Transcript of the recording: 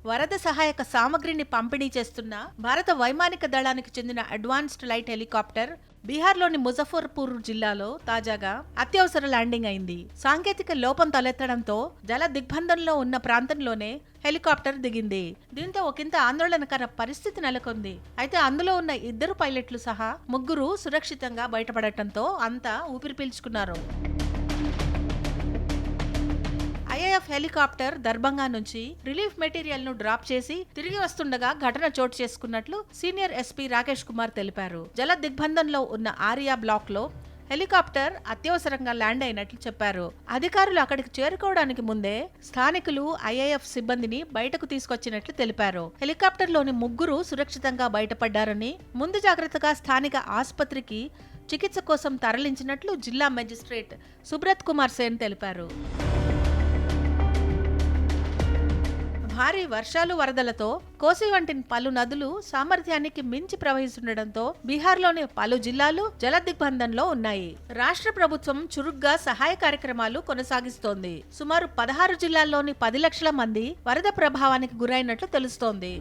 వరద సహాయక సామగ్రిని పంపిణీ చేస్తున్న భారత వైమానిక దళానికి చెందిన అడ్వాన్స్డ్ లైట్ హెలికాప్టర్ బీహార్లోని ముజఫర్పూర్ జిల్లాలో తాజాగా అత్యవసర ల్యాండింగ్ అయింది. సాంకేతిక లోపం తలెత్తడంతో జల దిగ్బంధంలో ఉన్న ప్రాంతంలోనే హెలికాప్టర్ దిగింది. దీంతో ఒకంత ఆందోళనకర పరిస్థితి నెలకొంది. అయితే అందులో ఉన్న 2 పైలట్లు సహా 3 సురక్షితంగా బయటపడటంతో అంతా ఊపిరి పీల్చుకున్నారు. ఐఏఎఫ్ హెలికాప్టర్ దర్భంగా నుంచి రిలీఫ్ మెటీరియల్ ను డ్రాప్ చేసి తిరిగి వస్తుండగా ఘటన చోటు చేసుకున్నట్లు సీనియర్ ఎస్పీ రాకేష్ కుమార్ తెలిపారు. జల దిగ్బంధంలో ఉన్న ఆరియా బ్లాక్ లో హెలికాప్టర్ అత్యవసరంగా ల్యాండ్ అయినట్లు చెప్పారు. అధికారులు అక్కడికి చేరుకోవడానికి ముందే స్థానికులు ఐఏఎఫ్ సిబ్బందిని బయటకు తీసుకొచ్చినట్లు తెలిపారు. హెలికాప్టర్ లోని 3 సురక్షితంగా బయటపడ్డారని, ముందు జాగ్రత్తగా స్థానిక ఆసుపత్రికి చికిత్స కోసం తరలించినట్లు జిల్లా మెజిస్ట్రేట్ సుబ్రత్ కుమార్ సేన్ తెలిపారు. భారీ వర్షాలు వరదలతో కోసి వంటి పలు నదులు సామర్థ్యానికి మించి ప్రవహిస్తుండటంతో బీహార్లోని పలు జిల్లాలు జల దిగ్బంధంలో ఉన్నాయి. రాష్ట్ర ప్రభుత్వం చురుగ్గా సహాయ కార్యక్రమాలు కొనసాగిస్తోంది. సుమారు 16 జిల్లాల్లోని 10 లక్షల మంది వరద ప్రభావానికి గురైనట్లు తెలుస్తోంది.